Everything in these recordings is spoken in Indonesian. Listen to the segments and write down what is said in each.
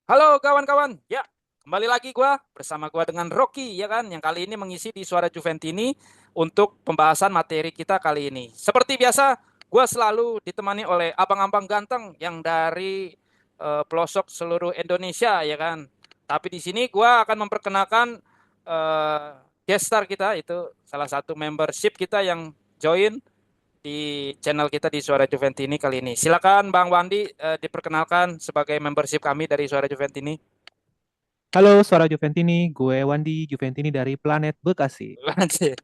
Halo kawan-kawan, ya kembali lagi bersama gua dengan Rocky ya kan, yang kali ini mengisi di Suara Juventini untuk pembahasan materi kita kali ini. Seperti biasa, gua selalu ditemani oleh abang-abang ganteng yang dari pelosok seluruh Indonesia ya kan. Tapi di sini gua akan memperkenalkan eh, guest star kita, itu salah satu membership kita yang join di channel kita di Suara Juventini kali ini. Silakan Bang Wandi, diperkenalkan sebagai membership kami dari Suara Juventini. Halo, Suara Juventini. Gue Wandi Juventini dari Planet Bekasi. Anjir.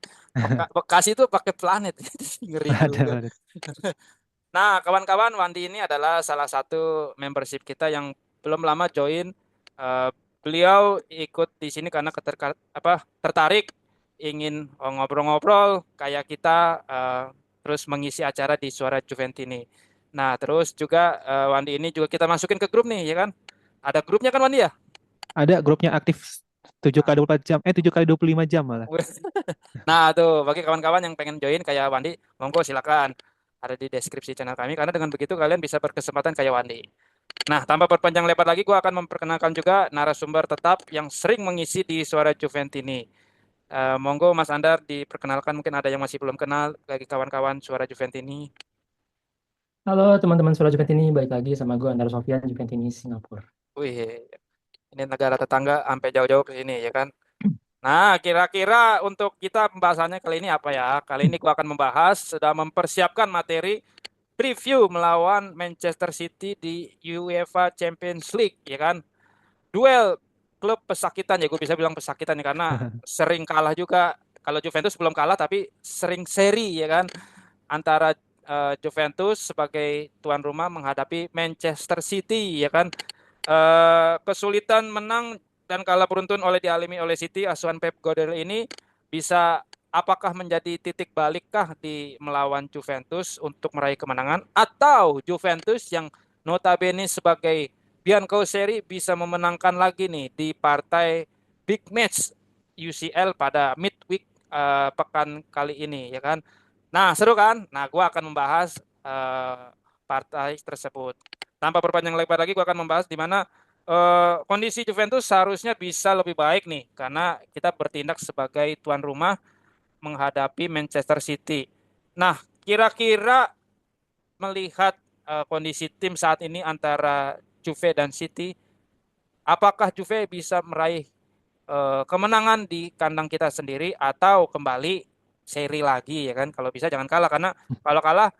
Bekasi itu pakai planet. Ngeri juga. Ada. Nah, kawan-kawan, Wandi ini adalah salah satu membership kita yang belum lama join. Eh, Beliau ikut di sini karena tertarik ingin ngobrol-ngobrol kayak kita, terus mengisi acara di Suara Juventini. Nah, terus juga Wandi ini juga kita masukin ke grup nih, ya kan? Ada grupnya kan Wandi ya? Ada grupnya aktif 7 kali Nah, 24 jam. 7 kali 25 jam malah. nah, tuh bagi kawan-kawan yang pengen join kayak Wandi, monggo silakan. Ada di deskripsi channel kami karena dengan begitu kalian bisa berkesempatan kayak Wandi. Nah, tanpa berpanjang lebar lagi, gua akan memperkenalkan juga narasumber tetap yang sering mengisi di Suara Juventini. Monggo Mas Andar diperkenalkan, mungkin ada yang masih belum kenal bagi kawan-kawan Suara Juventini. Halo teman-teman Suara Juventini, balik lagi sama gue Andar Sofyan, Juventini Singapura. Wih, ini negara tetangga sampai jauh-jauh ke sini ya kan. Nah, kira-kira untuk kita pembahasannya kali ini apa ya? Kali ini gua akan membahas, sudah mempersiapkan materi preview melawan Manchester City di UEFA Champions League ya kan. Duel klub pesakitan, ya gue bisa bilang pesakitan ya, karena sering kalah juga. Kalau Juventus belum kalah tapi sering seri ya kan, antara Juventus sebagai tuan rumah menghadapi Manchester City ya kan. Kesulitan menang dan kalah beruntun dialami oleh City asuhan Pep Guardiola ini bisa, apakah menjadi titik balikkah di melawan Juventus untuk meraih kemenangan, atau Juventus yang notabene sebagai Bianconeri bisa memenangkan lagi nih di partai big match UCL pada midweek pekan kali ini ya kan. Nah, seru kan? Nah, gua akan membahas partai tersebut. Tanpa berpanjang lebar lagi, gua akan membahas di mana kondisi Juventus seharusnya bisa lebih baik nih, karena kita bertindak sebagai tuan rumah menghadapi Manchester City. Nah, kira-kira melihat kondisi tim saat ini antara Juve dan City, apakah Juve bisa meraih kemenangan di kandang kita sendiri atau kembali seri lagi ya kan? Kalau bisa jangan kalah, karena kalau kalah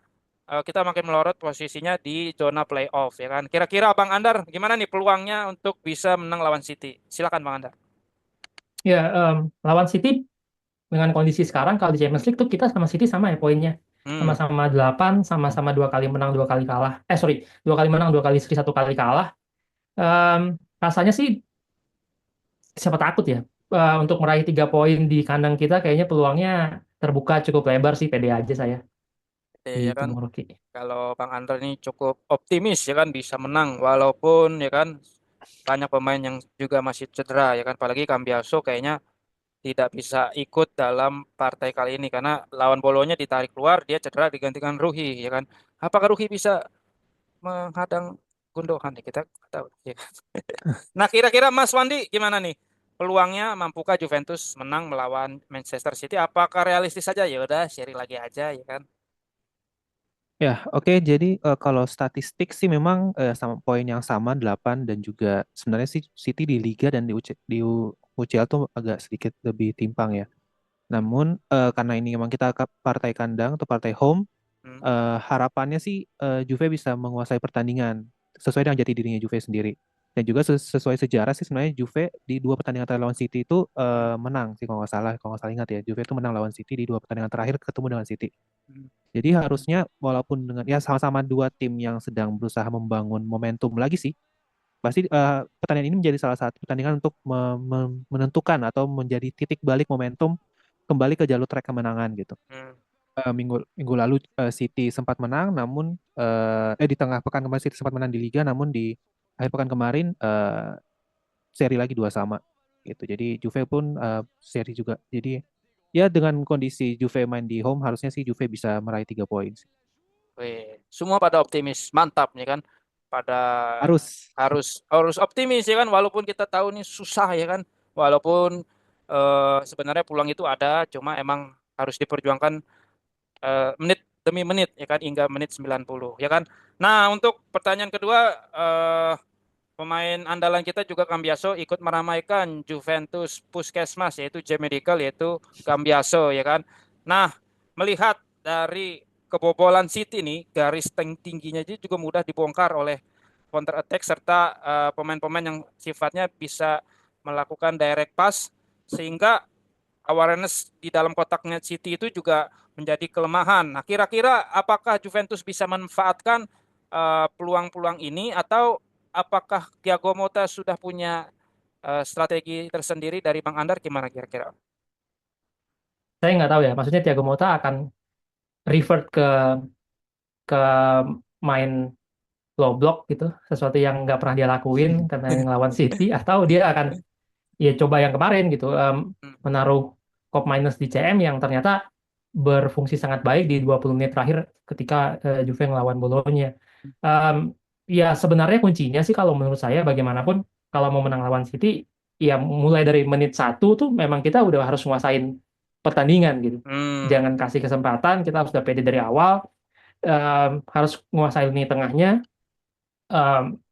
kita makin melorot posisinya di zona playoff ya kan. Kira-kira Bang Andar gimana nih peluangnya untuk bisa menang lawan City? Silakan Bang Andar. Ya, lawan City dengan kondisi sekarang kalau di Champions League tuh kita sama City sama ya poinnya. Hmm. Sama-sama 8, sama-sama 2 kali menang, 2 kali kalah. Sorry, 2 kali menang, 2 kali seri, 1 kali kalah. Em, Rasanya sih siapa takut ya. Untuk meraih 3 poin di kandang kita kayaknya peluangnya terbuka cukup lebar sih, pede aja saya. Ya Gitu, kan, Bang Rocky. kalau Bang Andar ini cukup optimis ya kan bisa menang walaupun ya kan banyak pemain yang juga masih cedera ya kan, apalagi Cambiaso kayaknya tidak bisa ikut dalam partai kali ini karena lawan Bolonya ditarik keluar, dia cedera digantikan Ruhi ya kan. Apakah Ruhi bisa menghadang Gundogan ya, kita nggak tahu ya. Nah, kira-kira Mas Wandi gimana nih? Peluangnya mampukah Juventus menang melawan Manchester City? Apakah realistis saja? Ya udah, seri lagi aja ya kan. Ya, oke. Jadi kalau statistik sih memang sama poin yang sama 8 dan juga sebenarnya sih City di Liga dan UCL tuh agak sedikit lebih timpang ya. Namun karena ini memang kita ke partai kandang atau partai home, Hmm. harapannya sih Juve bisa menguasai pertandingan sesuai dengan jati dirinya Juve sendiri. Dan juga sesuai sejarah sih sebenarnya Juve di 2 pertandingan terakhir lawan City itu Hmm. menang sih kalau nggak salah ingat ya. Juve itu menang lawan City di 2 pertandingan terakhir ketemu dengan City. Hmm. Jadi harusnya walaupun dengan ya sama-sama dua tim yang sedang berusaha membangun momentum lagi sih, pasti pertandingan ini menjadi salah satu pertandingan untuk menentukan atau menjadi titik balik momentum kembali ke jalur trek kemenangan gitu. Hmm. Minggu minggu lalu City sempat menang, namun di tengah pekan kemarin City sempat menang di Liga, namun di akhir pekan kemarin seri lagi 2-2 gitu. Jadi Juve pun seri juga. Jadi ya dengan kondisi Juve main di home harusnya sih Juve bisa meraih 3 poin sih. Wih, semua pada optimis, mantap ya kan. pada Harus. harus optimis ya kan, walaupun kita tahu ini susah ya kan, walaupun sebenarnya peluang itu ada, cuma emang harus diperjuangkan menit demi menit ya kan, hingga menit 90 ya kan. Nah, untuk pertanyaan kedua, pemain andalan kita juga Cambiaso ikut meramaikan Juventus Puskesmas, yaitu J Medical, yaitu Cambiaso ya kan. Nah, melihat dari kebobolan City nih, garis tingginya juga mudah dibongkar oleh counter attack serta pemain-pemain yang sifatnya bisa melakukan direct pass, sehingga awareness di dalam kotaknya City itu juga menjadi kelemahan. Nah, kira-kira apakah Juventus bisa memanfaatkan peluang-peluang ini, atau apakah Thiago Motta sudah punya strategi tersendiri dari Bang Andar, gimana kira-kira? Saya nggak tahu ya, maksudnya Thiago Motta akan revert ke main low block gitu, sesuatu yang nggak pernah dia lakuin karena yang lawan City, atau dia akan ya coba yang kemarin gitu, menaruh Cop minus di CM yang ternyata berfungsi sangat baik di 20 menit terakhir ketika Juve ngelawan Bolonya. Em, Ya sebenarnya kuncinya sih kalau menurut saya bagaimanapun kalau mau menang lawan City, ya mulai dari menit 1 tuh memang kita udah harus nguasain pertandingan gitu. Hmm, Jangan kasih kesempatan, kita harus udah pede dari awal, harus nguasain lini tengahnya,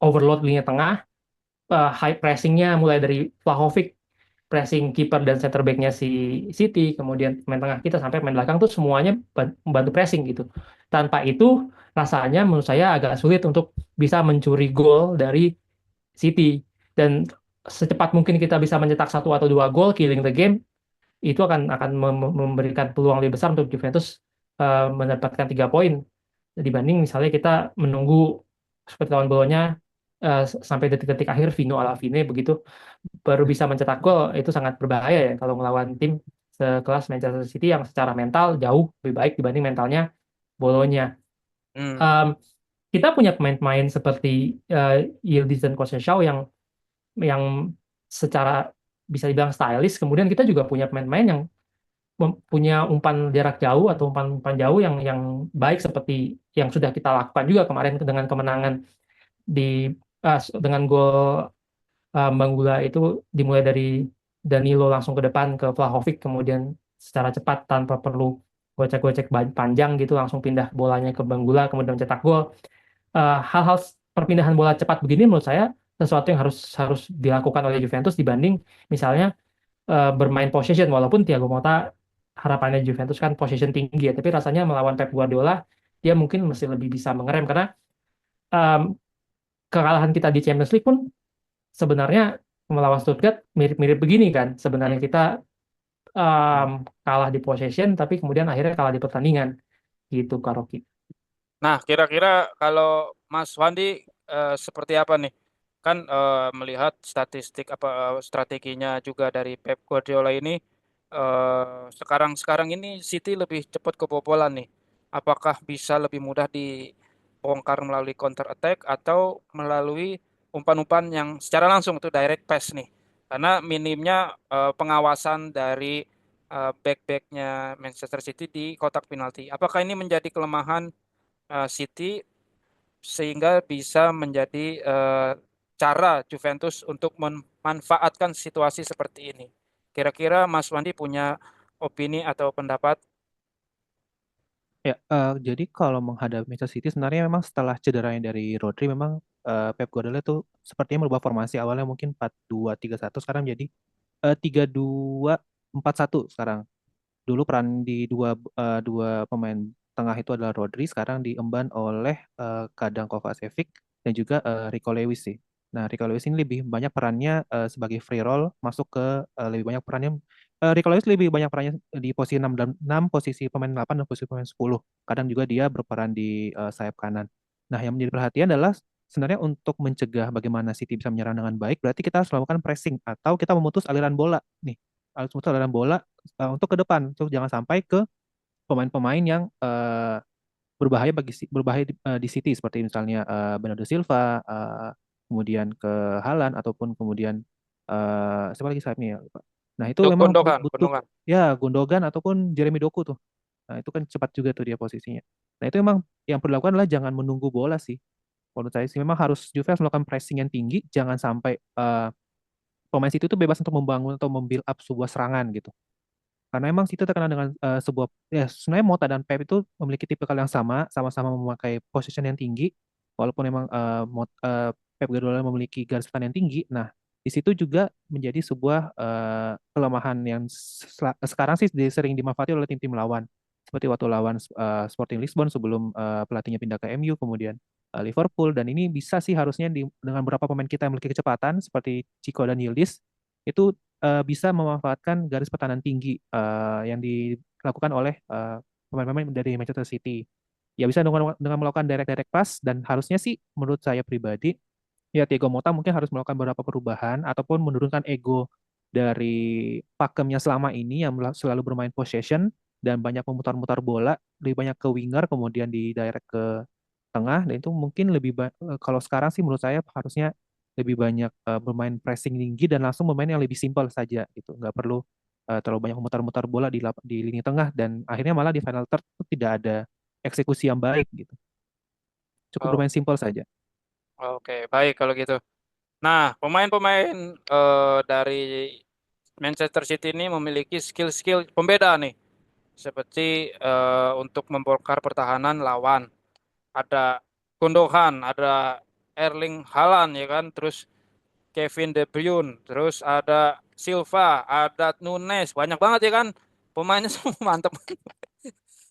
overload lini tengah, high pressingnya mulai dari Vlahovic, pressing kiper dan center back-nya si City, kemudian main tengah kita sampai main belakang tuh semuanya membantu pressing gitu. Tanpa itu rasanya menurut saya agak sulit untuk bisa mencuri gol dari City, dan secepat mungkin kita bisa mencetak satu atau dua gol killing the game, itu akan memberikan peluang lebih besar untuk Juventus mendapatkan 3 poin dibanding misalnya kita menunggu seperti lawan Bolonya sampai detik-detik akhir Vino ala Vine begitu baru bisa mencetak gol. Itu sangat berbahaya ya kalau melawan tim sekelas Manchester City yang secara mental jauh lebih baik dibanding mentalnya Bolonya. hmm, Em, kita punya pemain-pemain seperti Yildiz dan Conceição yang secara bisa dibilang stylish. Kemudian kita juga punya pemain-pemain yang punya umpan jarak jauh atau umpan jauh yang baik seperti yang sudah kita lakukan juga kemarin dengan kemenangan di dengan gol Bang Gula itu dimulai dari Danilo langsung ke depan ke Vlahovic, kemudian secara cepat tanpa perlu gocek-gocek panjang gitu langsung pindah bolanya ke Bang Gula kemudian mencetak gol. Hal-hal perpindahan bola cepat begini menurut saya sesuatu yang harus harus dilakukan oleh Juventus dibanding misalnya bermain possession, walaupun Thiago Motta harapannya Juventus kan possession tinggi ya, tapi rasanya melawan Pep Guardiola dia mungkin masih lebih bisa mengerem karena em, kekalahan kita di Champions League pun sebenarnya melawan Stuttgart mirip-mirip begini kan. Sebenarnya hmm. kita kalah di possession, tapi kemudian akhirnya kalah di pertandingan. Gitu, Kak Rocky. Nah, kira-kira kalau Mas Wandi seperti apa nih? Kan melihat statistik apa strateginya juga dari Pep Guardiola ini, sekarang ini City lebih cepat kebobolan nih. Apakah bisa lebih mudah dibongkar melalui counter attack atau melalui umpan-umpan yang secara langsung itu direct pass nih? Karena minimnya pengawasan dari back-backnya Manchester City di kotak penalti. Apakah ini menjadi kelemahan City, sehingga bisa menjadi cara Juventus untuk memanfaatkan situasi seperti ini? Kira-kira Mas Wandi punya opini atau pendapat? Ya, jadi kalau menghadapi Manchester City sebenarnya memang setelah cederanya dari Rodri memang Pep Guardiola itu sepertinya merubah formasi awalnya mungkin 4-2-3-1 sekarang jadi 3-2-4-1 sekarang. Dulu peran di dua pemain tengah itu adalah Rodri, sekarang diemban oleh kadang Kovacevic dan juga Rico Lewis sih. Nah, Rico Lewis ini lebih banyak perannya sebagai free roll, masuk ke lebih banyak perannya. Rico Lewis lebih banyak perannya di posisi 6 dan 6, posisi pemain 8 dan posisi pemain 10. Kadang juga dia berperan di sayap kanan. Nah, yang menjadi perhatian adalah sebenarnya untuk mencegah bagaimana City bisa menyerang dengan baik, berarti kita harus melakukan pressing atau kita memutus aliran bola nih. Harus memutus aliran bola untuk ke depan, untuk jangan sampai ke pemain-pemain yang berbahaya berbahaya di City seperti misalnya Bernardo Silva, kemudian ke Haaland ataupun kemudian siapa lagi sayapnya ya, lupa. Nah, itu memang Gundogan, butuh Gundogan. ya Gundogan ataupun Jeremy Doku tuh. Nah, itu kan cepat juga tuh dia posisinya. Nah, itu memang yang perlu dilakukan adalah jangan menunggu bola sih. Menurut saya sih memang harus Juve harus melakukan pressing yang tinggi, jangan sampai pemain City itu bebas untuk membangun atau membuild up sebuah serangan gitu. Karena emang City terkenal dengan sebuah ya sebenarnya Mota dan Pep itu memiliki tipikal yang sama, sama-sama memakai position yang tinggi, walaupun emang Pep Guardiola memiliki garis pertahanan yang tinggi. Nah, di situ juga menjadi sebuah kelemahan yang sekarang sih sering dimanfaati oleh tim-tim lawan. Seperti waktu lawan Sporting Lisbon sebelum pelatihnya pindah ke MU, kemudian Liverpool, dan ini bisa sih harusnya dengan beberapa pemain kita yang memiliki kecepatan seperti Chico dan Yildiz itu bisa memanfaatkan garis pertahanan tinggi yang dilakukan oleh pemain-pemain dari Manchester City. Ya bisa dengan melakukan direct pass, dan harusnya sih menurut saya pribadi ya Thiago Motta mungkin harus melakukan beberapa perubahan ataupun menurunkan ego dari pakemnya selama ini yang selalu bermain possession dan banyak memutar-mutar bola, lebih banyak ke winger kemudian di direct ke tengah, dan itu mungkin kalau sekarang sih menurut saya harusnya lebih banyak bermain pressing tinggi dan langsung bermain yang lebih simpel saja gitu, nggak perlu terlalu banyak memutar-mutar bola di lini tengah, dan akhirnya malah di final third itu tidak ada eksekusi yang baik gitu, cukup Oh, bermain simpel saja. oke, baik kalau gitu. Nah, pemain-pemain dari Manchester City ini memiliki skill-skill pembeda nih, seperti untuk membongkar pertahanan lawan. Ada Gundogan, ada Erling Haaland ya kan, terus Kevin De Bruyne, terus ada Silva, ada Nunes, banyak banget ya kan, pemainnya semua mantep.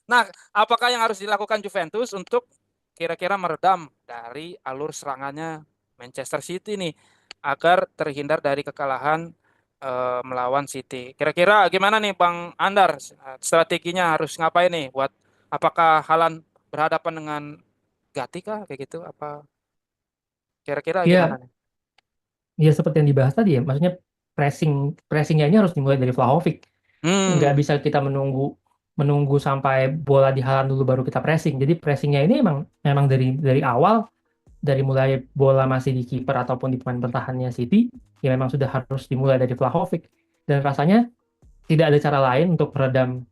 Nah, apakah yang harus dilakukan Juventus untuk kira-kira meredam dari alur serangannya Manchester City nih, agar terhindar dari kekalahan melawan City? Kira-kira gimana nih Bang Andar? Strateginya harus ngapain nih buat, apakah Haaland berhadapan dengan Gatti kah kayak gitu? Apa kira-kira gimana Ya, nih? ya seperti yang dibahas tadi ya, maksudnya pressingnya ini harus dimulai dari Vlahovic. Nggak Hmm, bisa kita menunggu menunggu sampai bola dihalang dulu baru kita pressing. Jadi pressingnya ini emang emang dari awal, dari mulai bola masih di kiper ataupun di pemain bertahannya City, ya memang sudah harus dimulai dari Vlahovic. Dan rasanya tidak ada cara lain untuk meredam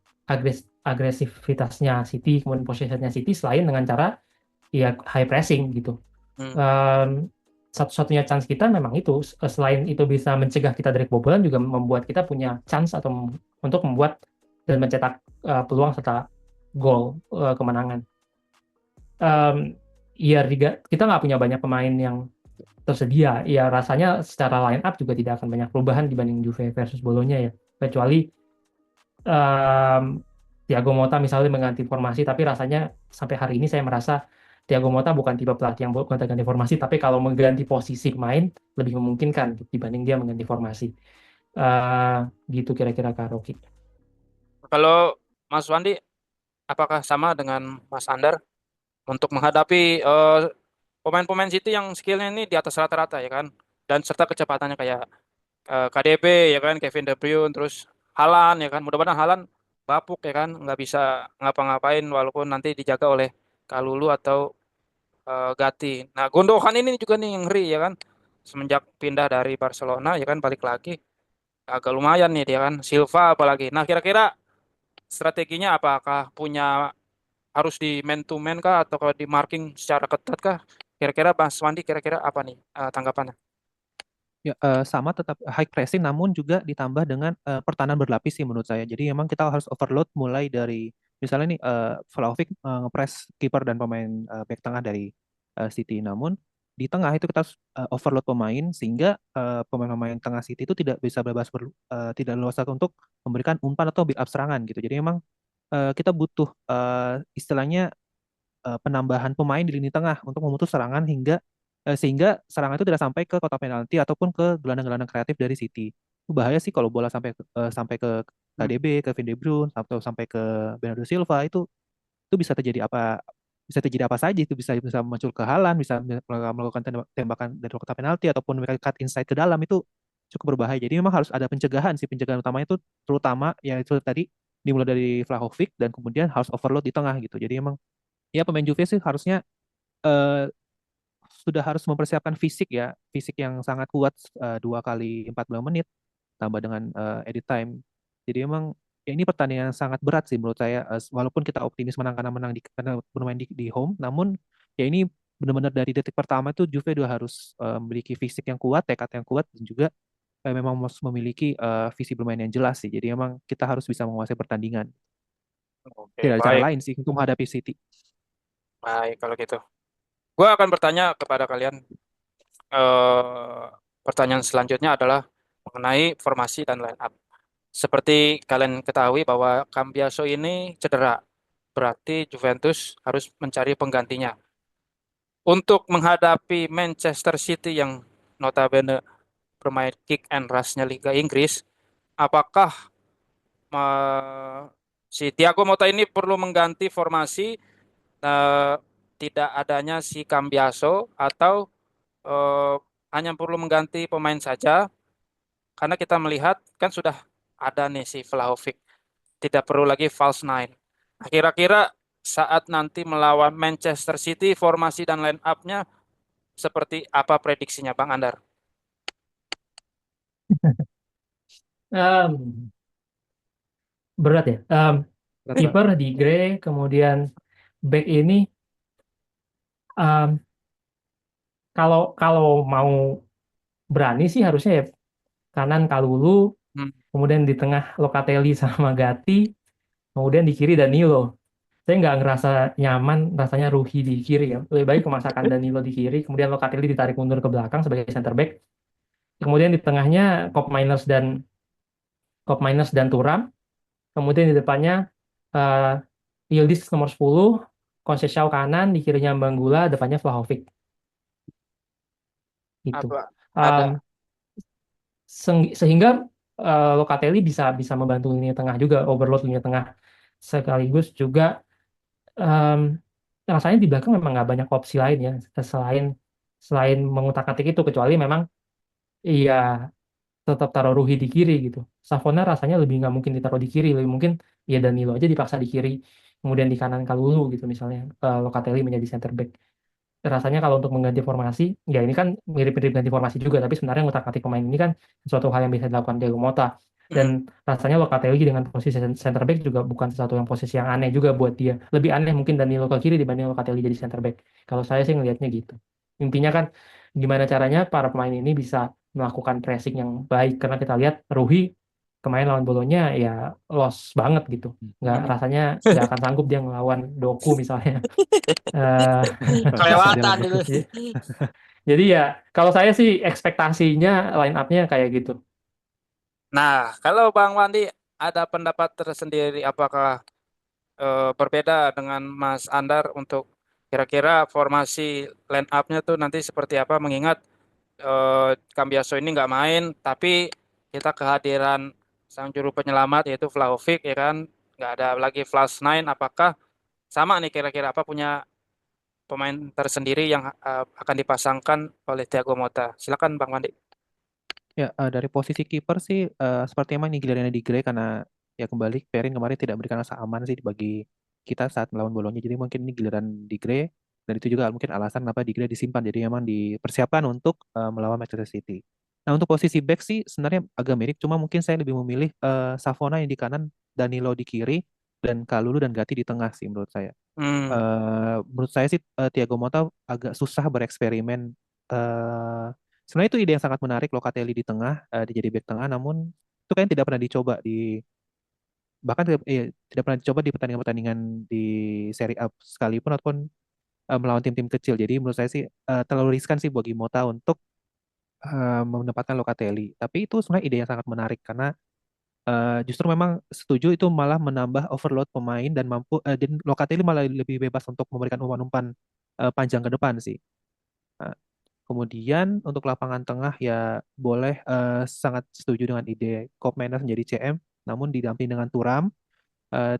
agresivitasnya City, kemudian possessionnya City selain dengan cara ya high pressing gitu. hmm. Em, Satu-satunya chance kita memang itu. Selain itu bisa mencegah kita dari kebobolan, juga membuat kita punya chance atau untuk membuat dan mencetak peluang serta gol kemenangan. Em, Ya kita nggak punya banyak pemain yang tersedia. Ya rasanya secara line up juga tidak akan banyak perubahan dibanding Juve versus Bolonya ya. Kecuali em, Thiago Motta misalnya mengganti formasi, tapi rasanya sampai hari ini saya merasa Thiago Motta bukan tipe pelatih yang gonta-ganti formasi, tapi kalau mengganti posisi pemain lebih memungkinkan dibanding dia mengganti formasi. Eh Gitu kira-kira Kak Rocky. Kalau Mas Wandi, apakah sama dengan Mas Andar untuk menghadapi pemain-pemain City yang skillnya ini di atas rata-rata ya kan, dan serta kecepatannya kayak KDB ya kan, Kevin De Bruyne, terus Haaland ya kan, mudah-mudahan Haaland bapuk ya kan, nggak bisa ngapa-ngapain walaupun nanti dijaga oleh Kalulu atau Gatti. Nah, Gundogan ini juga nih yang ngeri ya kan, semenjak pindah dari Barcelona ya kan, balik lagi agak lumayan nih dia kan, Silva apalagi. Nah, kira-kira strateginya apakah punya, harus di man to man kah atau kalau di marking secara ketat kah? Kira-kira Mas Wandi, kira-kira apa nih tanggapannya? Ya, sama tetap high pressing namun juga ditambah dengan pertahanan berlapis sih menurut saya. Jadi memang kita harus overload mulai dari misalnya nih Vlahovic ngepress kiper dan pemain back tengah dari City. Namun di tengah itu kita harus overload pemain sehingga pemain-pemain tengah City itu tidak bisa tidak leluasa untuk memberikan umpan atau build up serangan gitu. Jadi memang kita butuh istilahnya penambahan pemain di lini tengah untuk memutus serangan sehingga serangan itu tidak sampai ke kotak penalti ataupun ke gelandang-gelandang kreatif dari City. Itu bahaya sih kalau bola sampai ke Hmm. KDB, ke Kevin De Bruyne, atau sampai ke Bernardo Silva, itu bisa terjadi apa saja, itu bisa bisa muncul ke Haaland, bisa melakukan tembakan dari kotak penalti ataupun mereka cut inside ke dalam, itu cukup berbahaya. Jadi memang harus ada pencegahan sih, pencegahan utamanya itu terutama yang itu tadi dimulai dari Vlahovic dan kemudian harus overload di tengah gitu. Jadi emang ya pemain Juve sih harusnya eh, sudah harus mempersiapkan fisik ya, fisik yang sangat kuat 2 kali 45 menit tambah dengan edit time. Jadi emang ya ini pertandingan yang sangat berat sih menurut saya. Walaupun kita optimis menang karena bermain di home, namun ya ini benar-benar dari detik pertama itu Juve udah harus memiliki fisik yang kuat, tekad yang kuat, dan juga memang harus memiliki visi bermain yang jelas sih. Jadi memang kita harus bisa menguasai pertandingan. Oke, Tidak ada cara baik. lain sih untuk menghadapi City. Baik, kalau gitu. Gue akan bertanya kepada kalian. eh, Pertanyaan selanjutnya adalah mengenai formasi dan line up. Seperti kalian ketahui bahwa Cambiaso ini cedera. Berarti Juventus harus mencari penggantinya. Untuk menghadapi Manchester City yang notabene bermain kick and rush-nya Liga Inggris, apakah eh, si Thiago Motta ini perlu mengganti formasi, eh, tidak adanya si Cambiaso, atau eh, hanya perlu mengganti pemain saja? Karena kita melihat kan sudah ada nih si Vlahovic, tidak perlu lagi false nine. Nah, kira-kira saat nanti melawan Manchester City, formasi dan line up-nya seperti apa prediksinya Bang Andar? Em, berat ya. Berat banget. Kiper di Gray, kemudian back ini em, kalau kalau mau berani sih harusnya ya kanan Kalulu, Hmm. kemudian di tengah Locatelli sama Gatti, kemudian di kiri Danilo. Saya nggak ngerasa nyaman rasanya Ruhi di kiri ya. Lebih baik memasakkan Danilo di kiri, kemudian Locatelli ditarik mundur ke belakang sebagai center back. Kemudian di tengahnya Kop Miners dan Thuram. Kemudian di depannya eh Yildiz nomor 10, Conceição kanan, di kirinya Banggula, depannya Vlahovic gitu. Apa ada Em, Sehingga Locatelli bisa bisa membantu lini tengah juga, overload lini tengah sekaligus juga em, rasanya di belakang memang nggak banyak opsi lain ya selain selain mengutak-atik itu, kecuali memang iya tetap taruh Ruhi di kiri gitu. Savona rasanya lebih nggak mungkin ditaruh di kiri, lebih mungkin ya Danilo aja dipaksa di kiri, kemudian di kanan Kalulu gitu misalnya, Locatelli menjadi center back. Rasanya kalau untuk mengganti formasi, ya ini kan mirip-mirip ganti formasi juga, tapi sebenarnya ngutak-ngatik pemain ini kan sesuatu hal yang bisa dilakukan Thiago Motta. Dan hmm, rasanya Locatelli dengan posisi center back juga bukan sesuatu yang posisi yang aneh juga buat dia. Lebih aneh mungkin Danilo ke kiri dibanding Locatelli jadi center back. Kalau saya sih ngelihatnya gitu. Intinya kan gimana caranya para pemain ini bisa melakukan pressing yang baik, karena kita lihat Ruhi kemarin lawan Bolonya ya lost banget gitu. Nggak hmm. rasanya nggak akan sanggup dia ngelawan Doku misalnya. Eh, Nggak bisa dia Kelewatan lawan itu. Doku. Jadi ya, kalau saya sih ekspektasinya line up-nya kayak gitu. Nah, kalau Bang Wandi ada pendapat tersendiri, apakah berbeda dengan Mas Andar untuk kira-kira formasi line up-nya tuh nanti seperti apa? Mengingat Cambiaso ini nggak main, tapi kita kehadiran sang juru penyelamat yaitu Vlahovic, ya kan, nggak ada lagi Flash Nine. Apakah sama nih kira-kira, apa punya pemain tersendiri yang akan dipasangkan oleh Thiago Motta? Silakan Bang Wandi. Ya, dari posisi kiper sih seperti emang ini gilirannya di Gray karena ya kembali Perin kemarin tidak memberikan rasa aman sih bagi kita saat melawan Bolonya. Jadi mungkin ini giliran di Gray dan itu juga mungkin alasan kenapa di Gray disimpan. Jadi emang dipersiapkan untuk melawan Manchester City. Nah, untuk posisi back sih sebenarnya agak mirip, cuma mungkin saya lebih memilih Savona yang di kanan, Danilo di kiri, dan Kalulu dan Gatti di tengah sih menurut saya. Hmm, Menurut saya sih Thiago Motta agak susah bereksperimen. Sebenarnya itu ide yang sangat menarik, Locatelli di tengah, dijadi back tengah, namun itu kan tidak pernah dicoba bahkan tidak pernah dicoba di pertandingan-pertandingan di Serie A sekalipun ataupun melawan tim-tim kecil. Jadi menurut saya sih terlalu riskan sih bagi Motta untuk menempatkan Locatelli. Tapi itu sebenarnya ide yang sangat menarik karena justru memang setuju itu malah menambah overload pemain dan dan Locatelli malah lebih bebas untuk memberikan umpan-umpan panjang ke depan sih. Nah, kemudian untuk lapangan tengah ya boleh sangat setuju dengan ide Koopmeiners menjadi CM, namun didamping dengan Thuram.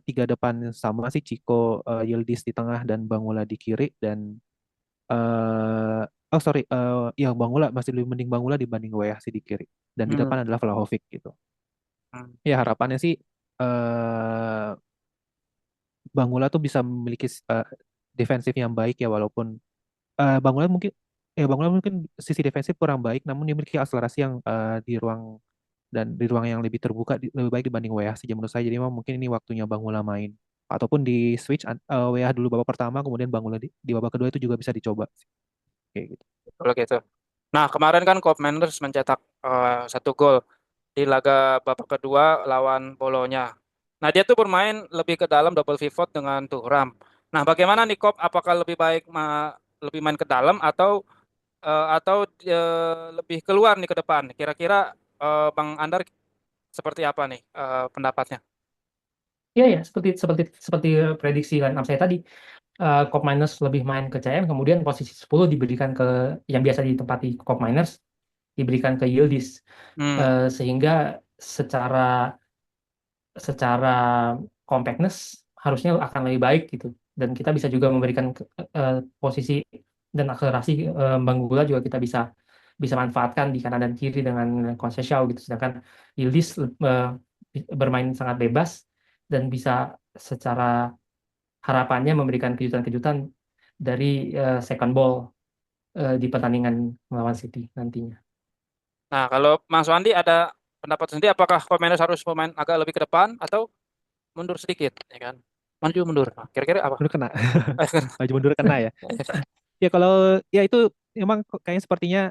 Tiga depan sama sih Chico, Yildiz di tengah dan Bangula di kiri dan oh sorry, ya Bangula masih lebih mending Bangula dibanding WH sih di kiri dan di hmm, depan adalah Vlahovic gitu. hmm. Ya harapannya sih eh Bang Mula tuh bisa memiliki defensif yang baik ya walaupun Bang Mula mungkin Bang Mula mungkin sisi defensif kurang baik namun dia memiliki akselerasi yang di ruang dan di ruang yang lebih terbuka lebih baik dibanding WH sih menurut saya jadi memang mungkin ini waktunya Bang Mula main. ataupun di switch WA dulu babak pertama kemudian bangun lagi di babak kedua itu juga bisa dicoba kayak gitu. Kalau gitu. Nah, kemarin kan Koopmeiners mencetak 1 gol di laga babak kedua lawan Bolonya. Nah, dia tuh bermain lebih ke dalam double pivot dengan Thuram. Nah, bagaimana nih Kop? Apakah lebih baik lebih main ke dalam atau lebih keluar nih ke depan? Kira-kira Bang Andar seperti apa nih pendapatnya? Iya ya, seperti prediksi kan saya tadi. Cop Miners lebih main ke CM, kemudian posisi 10 diberikan ke yang biasa ditempati Cop Miners, diberikan ke Yildiz. Hmm. Sehingga secara secara compactness harusnya akan lebih baik gitu. Dan kita bisa juga memberikan posisi dan akselerasi Bang Gula juga kita bisa bisa manfaatkan di kanan dan kiri dengan Conceição gitu. Sedangkan Yildiz bermain sangat bebas dan bisa secara harapannya memberikan kejutan-kejutan dari second ball di pertandingan melawan City nantinya. Nah, kalau Mas Wandi ada pendapat sendiri, apakah Koopmeiners harus pemain agak lebih ke depan atau mundur sedikit, ya kan? Maju mundur. Nah, kira-kira apa? Mundur kena. Maju mundur kena ya. Ya kalau ya itu emang kayaknya sepertinya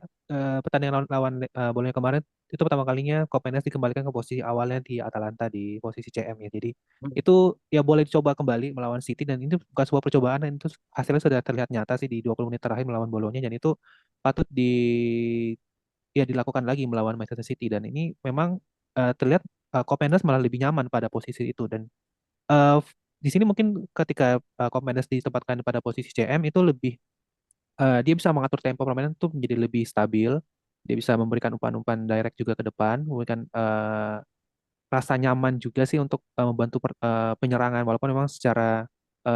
pertandingan lawan Bolonya kemarin itu pertama kalinya Kopenhagen dikembalikan ke posisi awalnya di Atalanta di posisi CM ya. Jadi itu ya boleh dicoba kembali melawan City dan itu bukan sebuah percobaan dan itu hasilnya sudah terlihat nyata sih di 20 menit terakhir melawan Bolonya dan itu patut ya dilakukan lagi melawan Manchester City dan ini memang terlihat Kopenhagen malah lebih nyaman pada posisi itu dan eh, di sini mungkin ketika Kopenhagen ditempatkan pada posisi CM itu lebih dia bisa mengatur tempo permainan itu menjadi lebih stabil. Dia bisa memberikan umpan-umpan direct juga ke depan, memberikan rasa nyaman juga sih untuk membantu penyerangan. Walaupun memang secara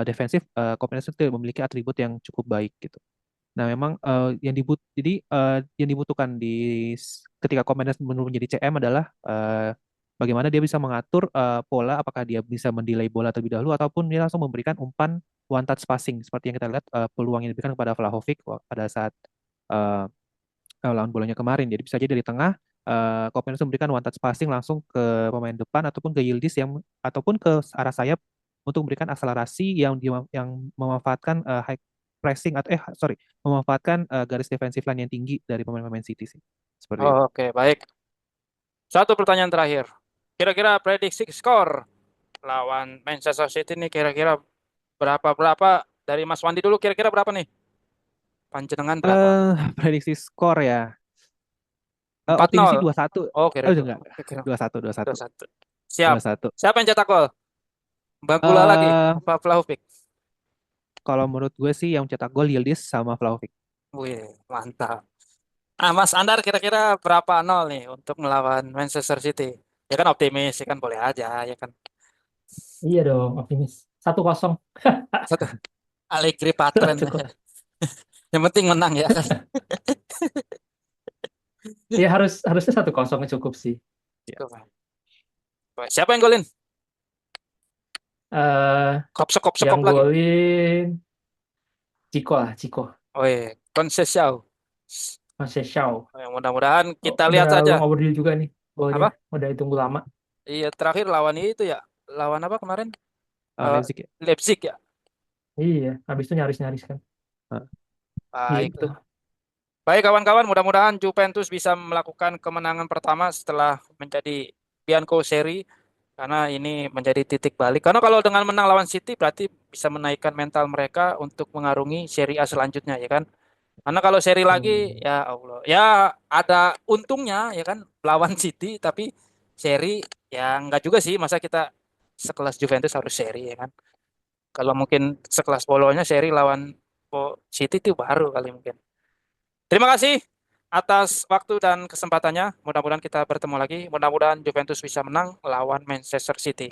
defensif, Copenhagen itu memiliki atribut yang cukup baik gitu. Nah, memang yang dibutuhkan ketika Copenhagen menjadi CM adalah bagaimana dia bisa mengatur pola, apakah dia bisa mendelay bola terlebih dahulu ataupun dia langsung memberikan umpan one touch passing seperti yang kita lihat peluang yang diberikan kepada Vlahovic pada saat eh, lawan bolanya kemarin. Jadi bisa aja dari tengah Copenhagen memberikan one touch passing langsung ke pemain depan ataupun ke Yildiz ataupun ke arah sayap untuk memberikan akselerasi yang memanfaatkan high pressing atau sorry memanfaatkan garis defensive line yang tinggi dari pemain-pemain City sih. Seperti itu. Oke, baik. Satu pertanyaan terakhir. Kira-kira prediksi skor lawan Manchester City ini kira-kira berapa dari Mas Wandi dulu kira-kira berapa nih? Panjenengan berapa? Prediksi skor ya. Empat Optimis nol. sih 2-1. Oh, Oh kira-kira. enggak. Kira-kira 2-1, 2-1. 2-1. Siap. 2-1. Siapa yang cetak gol? Bagula lagi. Eh Apa Vlahovic? kalau menurut gue sih yang cetak gol Yildiz sama Vlahovic. Wih, mantap. Ah, Mas Andar kira-kira berapa nol nih untuk melawan Manchester City? Ya kan optimis, ya kan boleh aja, ya kan. Iya dong, optimis. 1-0. Satu. Allegri Patren. 1-0. Yang penting menang ya kan. Ya harusnya 1-0 cukup sih. Ya. Siapa yang golin? eh Kopsek yang kopsek lagi. golin Ciko lah, Ciko. Oh iya, Conceição. Conceição. Mudah-mudahan Oh, kita udah lihat saja. long overdue juga nih golnya. Apa? Udah ditunggu lama. Iya, terakhir lawan itu ya. Lawan apa kemarin? Lawan Eh, Leipzig ya. Leipzig ya. Iya, habis itu nyaris-nyaris kan. Nah, Baik Gitu. tuh. Baik kawan-kawan, mudah-mudahan Juventus bisa melakukan kemenangan pertama setelah menjadi Bianco seri karena ini menjadi titik balik. Karena kalau dengan menang lawan City berarti bisa menaikkan mental mereka untuk mengarungi seri A selanjutnya ya kan. Karena kalau seri lagi Hmm. ya Allah, ya ada untungnya ya kan lawan City tapi seri ya enggak juga sih masa kita sekelas Juventus harus seri ya kan. Kalau mungkin sekelas Bolonya seri lawan City itu baru kali mungkin. Terima kasih atas waktu dan kesempatannya. Mudah-mudahan kita bertemu lagi. Mudah-mudahan Juventus bisa menang lawan Manchester City.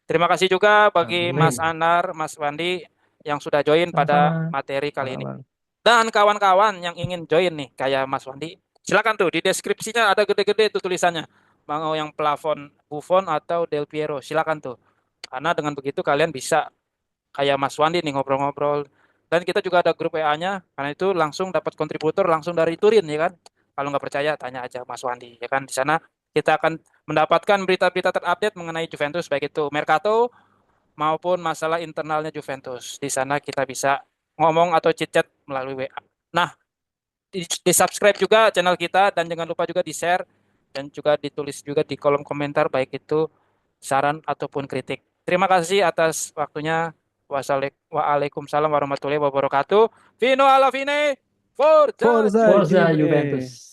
Terima kasih juga bagi Mas Amin. Anar, Mas Wandi yang sudah join pada Sama-sama. materi kali ini. Bang. Dan kawan-kawan yang ingin join nih kayak Mas Wandi, silakan tuh di deskripsinya ada gede-gede tuh tulisannya. Mau yang plafon Buffon atau Del Piero, silakan tuh. Karena dengan begitu kalian bisa kayak Mas Wandi nih ngobrol-ngobrol. Dan kita juga ada grup WA-nya, karena itu langsung dapat kontributor langsung dari Turin ya kan. Kalau nggak percaya tanya aja Mas Wandi ya kan. Di sana kita akan mendapatkan berita-berita terupdate mengenai Juventus baik itu Mercato maupun masalah internalnya Juventus. Di sana kita bisa ngomong atau chit-chat melalui WA. Nah, di subscribe juga channel kita dan jangan lupa juga di share dan juga ditulis juga di kolom komentar baik itu saran ataupun kritik. Terima kasih atas waktunya. Waalaikumsalam warahmatullahi wabarakatuh. Fino alla fine, Forza Forza Forza Juve. Juventus.